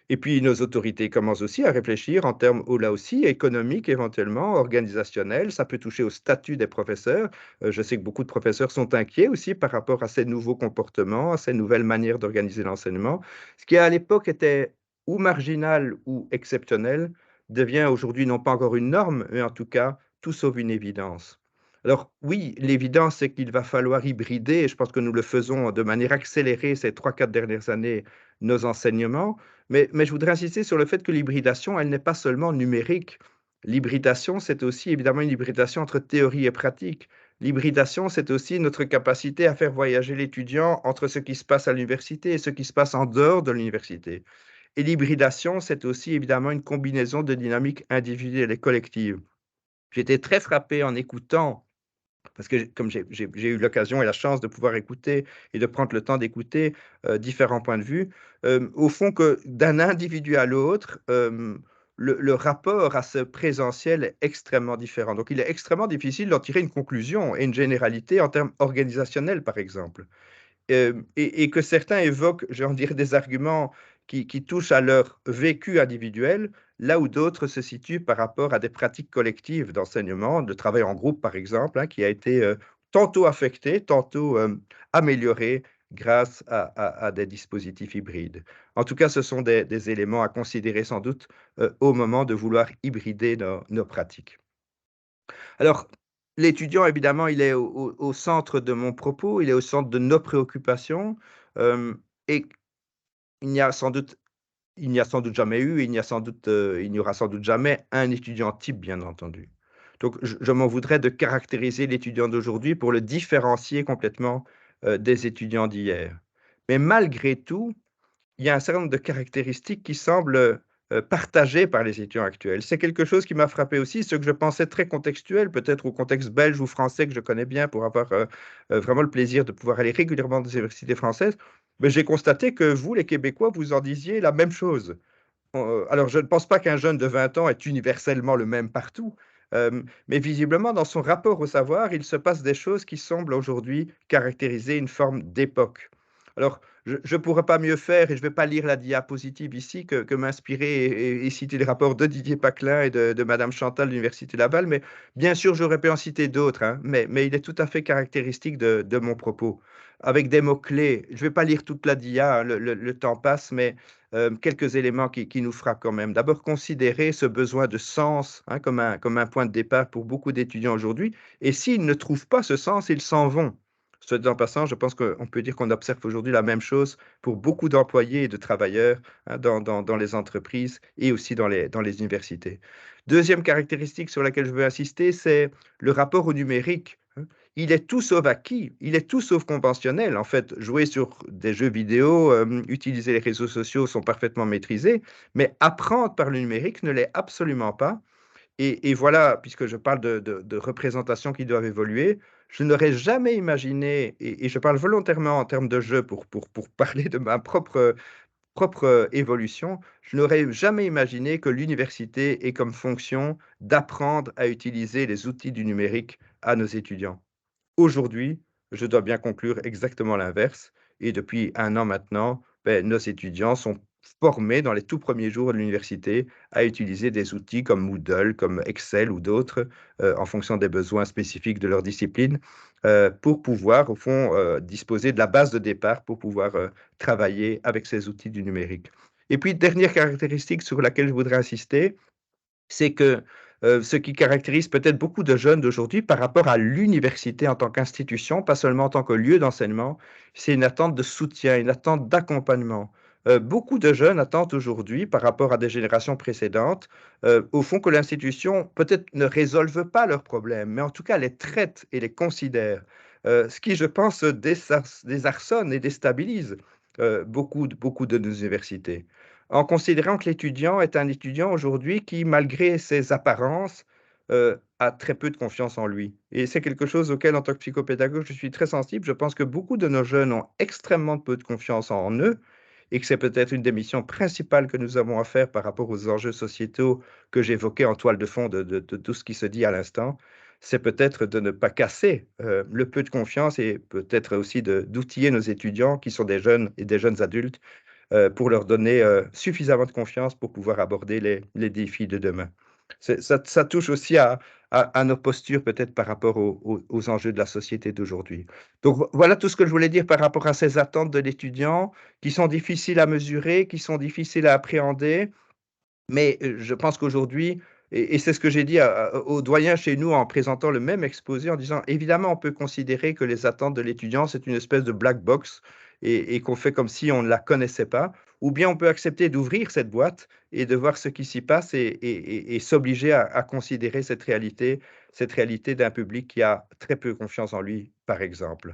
Et puis nos autorités commencent aussi à réfléchir en termes, là aussi, économiques éventuellement, organisationnels. Ça peut toucher au statut des professeurs. Je sais que beaucoup de professeurs sont inquiets aussi par rapport à ces nouveaux comportements, à ces nouvelles manières d'organiser l'enseignement. Ce qui à l'époque était ou marginal ou exceptionnel devient aujourd'hui non pas encore une norme, mais en tout cas tout sauf une évidence. Alors oui, l'évidence, c'est qu'il va falloir hybrider, et je pense que nous le faisons de manière accélérée ces 3, 4 dernières années, nos enseignements. Mais je voudrais insister sur le fait que l'hybridation, elle n'est pas seulement numérique. L'hybridation, c'est aussi évidemment une hybridation entre théorie et pratique. L'hybridation, c'est aussi notre capacité à faire voyager l'étudiant entre ce qui se passe à l'université et ce qui se passe en dehors de l'université. Et l'hybridation, c'est aussi évidemment une combinaison de dynamiques individuelles et collectives. J'étais très frappé en écoutant parce que comme j'ai eu l'occasion et la chance de pouvoir écouter et de prendre le temps d'écouter différents points de vue, au fond que d'un individu à l'autre, le rapport à ce présentiel est extrêmement différent. Donc il est extrêmement difficile d'en tirer une conclusion et une généralité en termes organisationnels, par exemple. Et que certains évoquent, je vais en dire, des arguments qui touchent à leur vécu individuel, là où d'autres se situent par rapport à des pratiques collectives d'enseignement, de travail en groupe, par exemple, hein, qui a été tantôt affecté, tantôt amélioré grâce à des dispositifs hybrides. En tout cas, ce sont des éléments à considérer sans doute au moment de vouloir hybrider nos pratiques. Alors, l'étudiant, évidemment, il est au centre de mon propos, il est au centre de nos préoccupations, et il n'y a sans doute il n'y a sans doute jamais eu et il n'y aura sans doute jamais un étudiant type, bien entendu. Donc je m'en voudrais de caractériser l'étudiant d'aujourd'hui pour le différencier complètement, des étudiants d'hier. Mais malgré tout, il y a un certain nombre de caractéristiques qui semblent partagées par les étudiants actuels. C'est quelque chose qui m'a frappé aussi, ce que je pensais très contextuel, peut-être au contexte belge ou français que je connais bien pour avoir vraiment le plaisir de pouvoir aller régulièrement dans des universités françaises. Mais j'ai constaté que vous, les Québécois, vous en disiez la même chose. Alors, je ne pense pas qu'un jeune de 20 ans est universellement le même partout, mais visiblement, dans son rapport au savoir, il se passe des choses qui semblent aujourd'hui caractériser une forme d'époque. Alors, je ne pourrais pas mieux faire, et je ne vais pas lire la diapositive ici, que m'inspirer et citer les rapports de Didier Paclin et de Madame Chantal de l'Université Laval, mais bien sûr, j'aurais pu en citer d'autres, hein, mais il est tout à fait caractéristique de mon propos, avec des mots-clés. Je ne vais pas lire toute la dia, hein, le temps passe, mais quelques éléments qui nous frappent quand même. D'abord, considérer ce besoin de sens hein, comme un point de départ pour beaucoup d'étudiants aujourd'hui. Et s'ils ne trouvent pas ce sens, ils s'en vont. Soit dit en passant, je pense qu'on peut dire qu'on observe aujourd'hui la même chose pour beaucoup d'employés et de travailleurs hein, dans les entreprises et aussi dans les universités. Deuxième caractéristique sur laquelle je veux insister, c'est le rapport au numérique, hein. Il est tout sauf acquis, il est tout sauf conventionnel. En fait, jouer sur des jeux vidéo, utiliser les réseaux sociaux sont parfaitement maîtrisés, mais apprendre par le numérique ne l'est absolument pas. Et voilà, puisque je parle de représentations qui doivent évoluer, je n'aurais jamais imaginé, et je parle volontairement en termes de jeu pour parler de ma propre évolution, je n'aurais jamais imaginé que l'université ait comme fonction d'apprendre à utiliser les outils du numérique à nos étudiants. Aujourd'hui, je dois bien conclure exactement l'inverse et depuis 1 an maintenant, nos étudiants sont formés dans les tout premiers jours de l'université à utiliser des outils comme Moodle, comme Excel ou d'autres, en fonction des besoins spécifiques de leur discipline, pour pouvoir, au fond, disposer de la base de départ pour pouvoir, travailler avec ces outils du numérique. Et puis dernière caractéristique sur laquelle je voudrais insister, c'est que, ce qui caractérise peut-être beaucoup de jeunes d'aujourd'hui par rapport à l'université en tant qu'institution, pas seulement en tant que lieu d'enseignement, c'est une attente de soutien, une attente d'accompagnement. Beaucoup de jeunes attendent aujourd'hui, par rapport à des générations précédentes, au fond que l'institution peut-être ne résolve pas leurs problèmes, mais en tout cas les traite et les considère. Ce qui, je pense, désarçonne et déstabilise, beaucoup de nos universités en considérant que l'étudiant est un étudiant aujourd'hui qui, malgré ses apparences, a très peu de confiance en lui. Et c'est quelque chose auquel, en tant que psychopédagogue, je suis très sensible. Je pense que beaucoup de nos jeunes ont extrêmement peu de confiance en eux et que c'est peut-être une des missions principales que nous avons à faire par rapport aux enjeux sociétaux que j'évoquais en toile de fond de tout ce qui se dit à l'instant. C'est peut-être de ne pas casser le peu de confiance et peut-être aussi d'outiller nos étudiants qui sont des jeunes et des jeunes adultes pour leur donner suffisamment de confiance pour pouvoir aborder les défis de demain. Ça touche aussi à nos postures peut-être par rapport aux enjeux de la société d'aujourd'hui. Donc voilà tout ce que je voulais dire par rapport à ces attentes de l'étudiant qui sont difficiles à mesurer, qui sont difficiles à appréhender, mais je pense qu'aujourd'hui, et c'est ce que j'ai dit aux doyens chez nous en présentant le même exposé, en disant: «Évidemment, on peut considérer que les attentes de l'étudiant, c'est une espèce de black box et qu'on fait comme si on ne la connaissait pas, ou bien on peut accepter d'ouvrir cette boîte et de voir ce qui s'y passe et s'obliger à considérer cette réalité d'un public qui a très peu confiance en lui», par exemple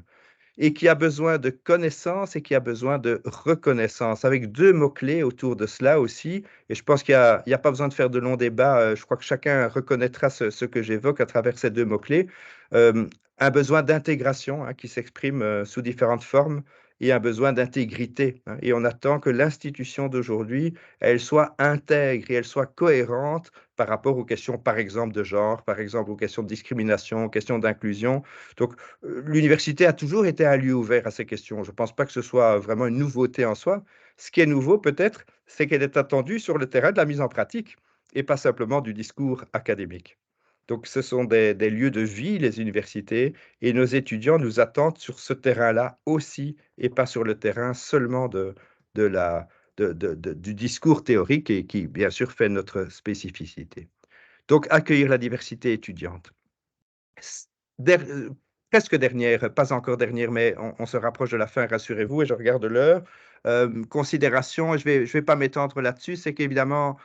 et qui a besoin de connaissances et qui a besoin de reconnaissance, avec 2 mots-clés autour de cela aussi et je pense qu'il y a pas besoin de faire de longs débats, je crois que chacun reconnaîtra ce que j'évoque à travers ces 2 mots-clés. Hem, un besoin d'intégration, hein, qui s'exprime, sous différentes formes et un besoin d'intégrité, hein et on attend que l'institution d'aujourd'hui, elle soit intègre et elle soit cohérente par rapport aux questions, par exemple, de genre, par exemple, aux questions de discrimination, aux questions d'inclusion. Donc l'université a toujours été un lieu ouvert à ces questions. Je ne pense pas que ce soit vraiment une nouveauté en soi. Ce qui est nouveau peut-être, c'est qu'elle est attendue sur le terrain de la mise en pratique et pas simplement du discours académique. Donc ce sont des lieux de vie, les universités, et nos étudiants nous attendent sur ce terrain-là aussi et pas sur le terrain seulement de la du discours théorique et qui, bien sûr, fait notre spécificité. Donc accueillir la diversité étudiante. S der presque dernière, pas encore dernière, mais on se rapproche de la fin, rassurez-vous et je regarde l'heure. Considération et je vais pas m'étendre là-dessus, c'est qu'évidemment,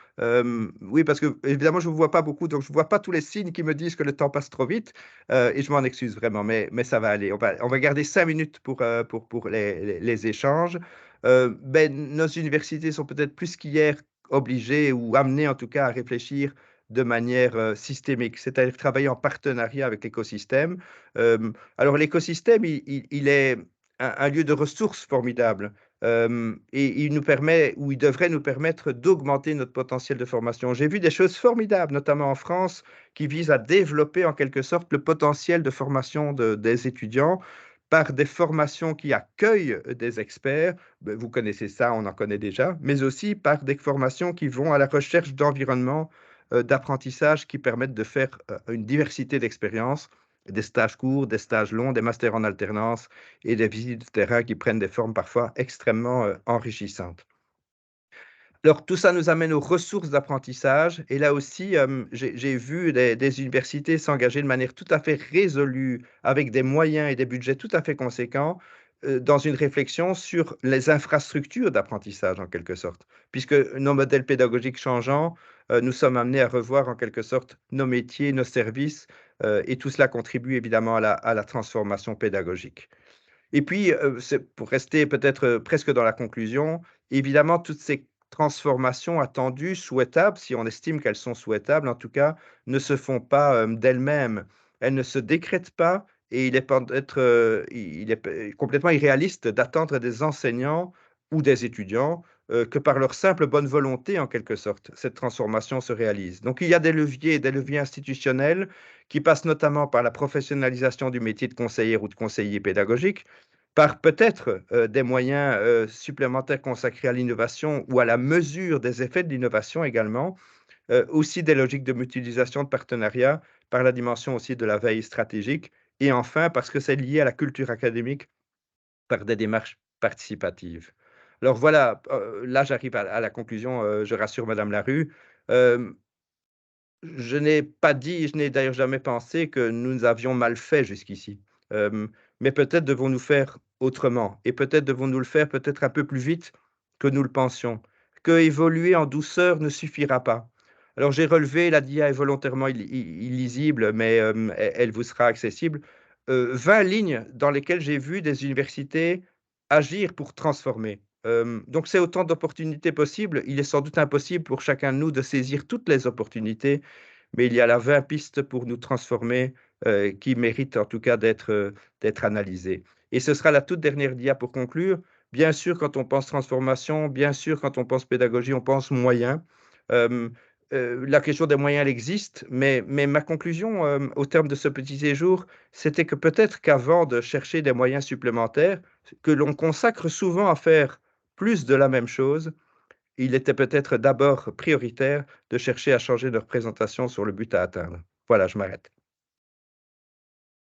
oui, parce que évidemment je ne vous vois pas beaucoup, donc je ne vois pas tous les signes qui me disent que le temps passe trop vite, et je m'en excuse vraiment, mais ça va aller. On va garder 5 minutes pour les échanges. Nos universités sont peut-être plus qu'hier obligées ou amenées en tout cas à réfléchir de manière, systémique, c'est-à-dire travailler en partenariat avec l'écosystème. Alors l'écosystème, il est un lieu de ressources formidable, et il nous permet ou il devrait nous permettre d'augmenter notre potentiel de formation. J'ai vu des choses formidables, notamment en France, qui visent à développer en quelque sorte le potentiel de formation des étudiants par des formations qui accueillent des experts. Vous connaissez ça, on en connaît déjà, mais aussi par des formations qui vont à la recherche d'environnements d'apprentissage qui permettent de faire, une diversité d'expériences, des stages courts, des stages longs, des masters en alternance et des visites de terrain qui prennent des formes parfois extrêmement, enrichissantes. Alors tout ça nous amène aux ressources d'apprentissage et là aussi, j'ai vu des universités s'engager de manière tout à fait résolue, avec des moyens et des budgets tout à fait conséquents, dans une réflexion sur les infrastructures d'apprentissage en quelque sorte. Puisque nos modèles pédagogiques changeant, nous sommes amenés à revoir en quelque sorte nos métiers, nos services, et tout cela contribue évidemment à la transformation pédagogique. Et puis, c'est pour rester peut-être, presque dans la conclusion, évidemment, toutes ces transformations attendues, souhaitables, si on estime qu'elles sont souhaitables en tout cas, ne se font pas, d'elles-mêmes. Elles ne se décrètent pas et il est peut-être, il est p complètement irréaliste d'attendre des enseignants ou des étudiants, que par leur simple bonne volonté, en quelque sorte, cette transformation se réalise. Donc il y a des leviers institutionnels qui passent notamment par la professionnalisation du métier de conseillère ou de conseiller pédagogique, par peut-être, des moyens, supplémentaires consacrés à l'innovation ou à la mesure des effets de l'innovation également, aussi des logiques de mutualisation, de partenariat, par la dimension aussi de la veille stratégique et enfin parce que c'est lié à la culture académique par des démarches participatives. Alors voilà, là j'arrive à la conclusion, je rassure madame Larue, hem, je n'ai pas dit, je n'ai d'ailleurs jamais pensé que nous avions mal fait jusqu'ici. Hem, mais peut-être devons-nous faire autrement et peut-être devons-nous le faire peut-être un peu plus vite que nous le pensions. Que évoluer en douceur ne suffira pas. Alors j'ai relevé, la DIA est volontairement illisible, mais elle vous sera accessible. 20 lignes dans lesquelles j'ai vu des universités agir pour transformer. Donc c'est autant d'opportunités possibles. Il est sans doute impossible pour chacun de nous de saisir toutes les opportunités, mais il y a là 20 pistes pour nous transformer, qui méritent en tout cas d'être analysées. Et ce sera la toute dernière dia pour conclure. Bien sûr, quand on pense transformation, bien sûr, quand on pense pédagogie, on pense moyens. Hem, la question des moyens, elle existe, mais ma conclusion, au terme de ce petit séjour, c'était que peut-être qu'avant de chercher des moyens supplémentaires, que l'on consacre souvent à faire plus de la même chose, il était peut-être d'abord prioritaire de chercher à changer de représentation sur le but à atteindre. Voilà, je m'arrête.